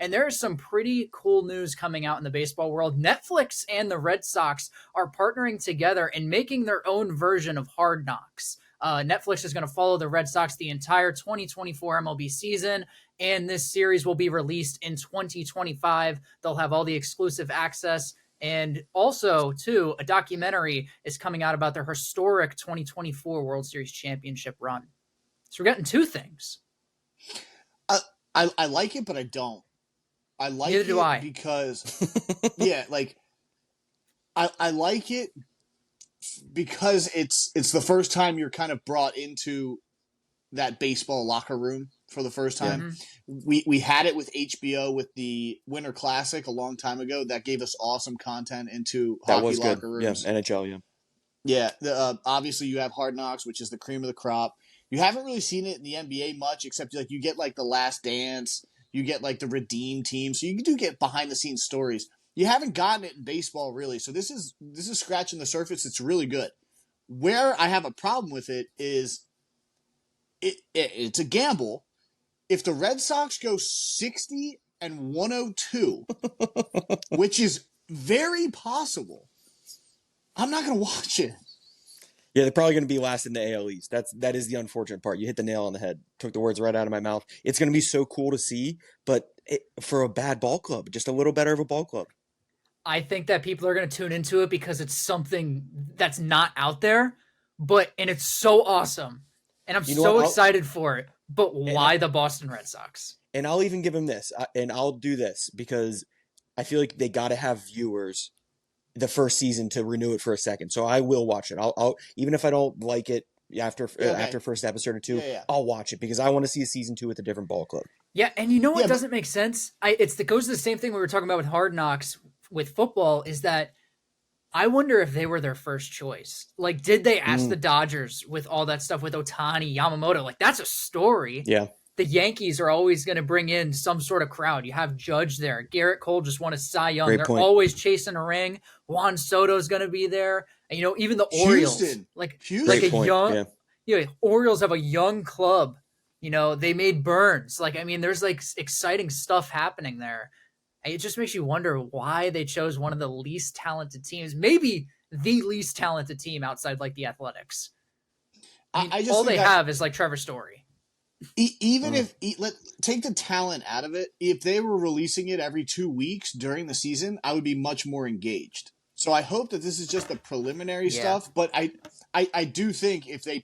And there is some pretty cool news coming out in the baseball world. Netflix and the Red Sox are partnering together and making their own version of Hard Knocks. Netflix is going to follow the Red Sox the entire 2024 MLB season, and this series will be released in 2025. They'll have all the exclusive access. And also, too, a documentary is coming out about their historic 2024 World Series championship run. So we're getting two things. I like it, but I don't. I like Neither do I. because, yeah, like, I like it because it's the first time you're kind of brought into that baseball locker room for the first time. Yeah. We had it with HBO with the Winter Classic a long time ago. That gave us awesome content into hockey locker rooms. Yeah, NHL, yeah. Yeah, obviously you have Hard Knocks, which is the cream of the crop. You haven't really seen it in the NBA much, except like you get like the Last Dance, you get like the Redeem Team, so you do get behind the scenes stories. You haven't gotten it in baseball really, so this is scratching the surface. It's really good. Where I have a problem with it is it's a gamble. If the Red Sox go 60-102, which is very possible, I'm not going to watch it. Yeah, they're probably going to be last in the AL East. That is the unfortunate part. You hit the nail on the head. Took the words right out of my mouth. It's going to be so cool to see, but for a bad ball club, just a little better of a ball club. I think that people are going to tune into it because it's something that's not out there, and it's so awesome. And I'm so excited for it. But why the Boston Red Sox? And I'll even give them this, and I'll do this because I feel like they got to have viewers the first season to renew it for a second. So I will watch it. I'll even if I don't like it after first episode or two, I'll watch it because I want to see a season 2 with a different ball club. Yeah, and you know what doesn't make sense? It goes to the same thing we were talking about with Hard Knocks with football, is that I wonder if they were their first choice. Like, did they ask the Dodgers with all that stuff with Ohtani, Yamamoto? Like, that's a story. Yeah. The Yankees are always going to bring in some sort of crowd. You have Judge there. Garrett Cole just won a Cy Young. They're always chasing a ring. Juan Soto's going to be there. And, even the Orioles. Houston. Orioles have a young club. They made Burns. There's exciting stuff happening there. And it just makes you wonder why they chose one of the least talented teams, maybe the least talented team outside the Athletics. All they have is Trevor Story. Even if take the talent out of it, if they were releasing it every 2 weeks during the season, I would be much more engaged. So I hope that this is just the preliminary stuff. But I do think if they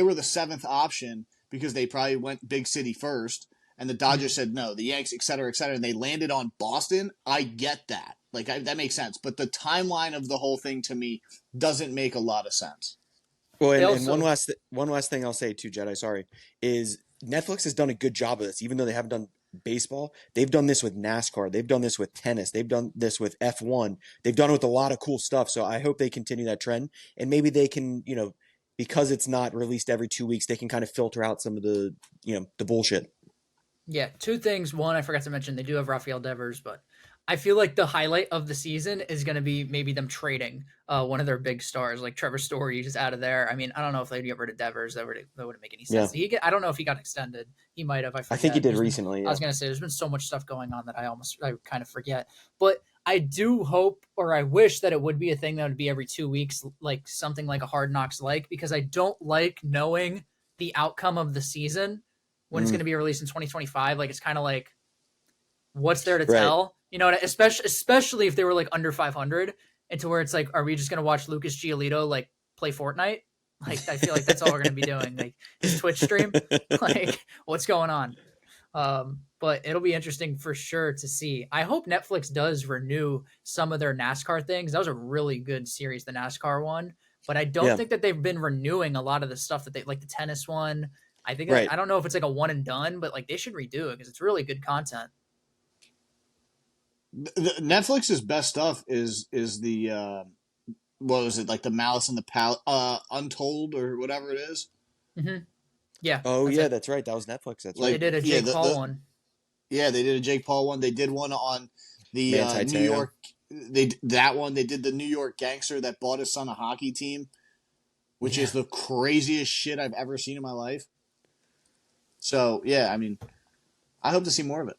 were the 7th option because they probably went big city first, and the Dodgers said no, the Yanks, et cetera, and they landed on Boston, I get that. That makes sense. But the timeline of the whole thing to me doesn't make a lot of sense. Well, and one last thing I'll say too, Jedi, sorry, is Netflix has done a good job of this. Even though they haven't done baseball, they've done this with NASCAR. They've done this with tennis. They've done this with F1. They've done it with a lot of cool stuff. So I hope they continue that trend. And maybe they can, because it's not released every 2 weeks, they can kind of filter out some of the, the bullshit. Yeah, two things. One, I forgot to mention, they do have Rafael Devers, but I feel like the highlight of the season is going to be maybe them trading one of their big stars, like Trevor Story, just out of there. I don't know if they'd get rid of Devers. That wouldn't make any sense. Yeah. I don't know if he got extended. He might have. I think he did recently. I was going to say, there's been so much stuff going on that I kind of forget. But I do hope, or I wish that it would be a thing that would be every 2 weeks, like something like a Hard Knocks because I don't like knowing the outcome of the season when it's going to be released in 2025. It's kind of like, what's there to tell? Especially if they were under 500, and to where it's are we just going to watch Lucas Giolito play Fortnite? I feel like that's all we're going to be doing. His Twitch stream, what's going on? But it'll be interesting for sure to see. I hope Netflix does renew some of their NASCAR things. That was a really good series, the NASCAR one. But I don't think that they've been renewing a lot of the stuff that they the tennis one. I think I don't know if it's a one and done, but they should redo it because it's really good content. Netflix's best stuff is the what was it, the Malice in the Palace, Untold or whatever it is. Mm-hmm. Yeah. Oh yeah, that's right. That was Netflix. That's right. They did a Jake Paul one. Yeah, they did a Jake Paul one. They did one on the New York. They did the New York gangster that bought his son a hockey team, which is the craziest shit I've ever seen in my life. So yeah, I hope to see more of it.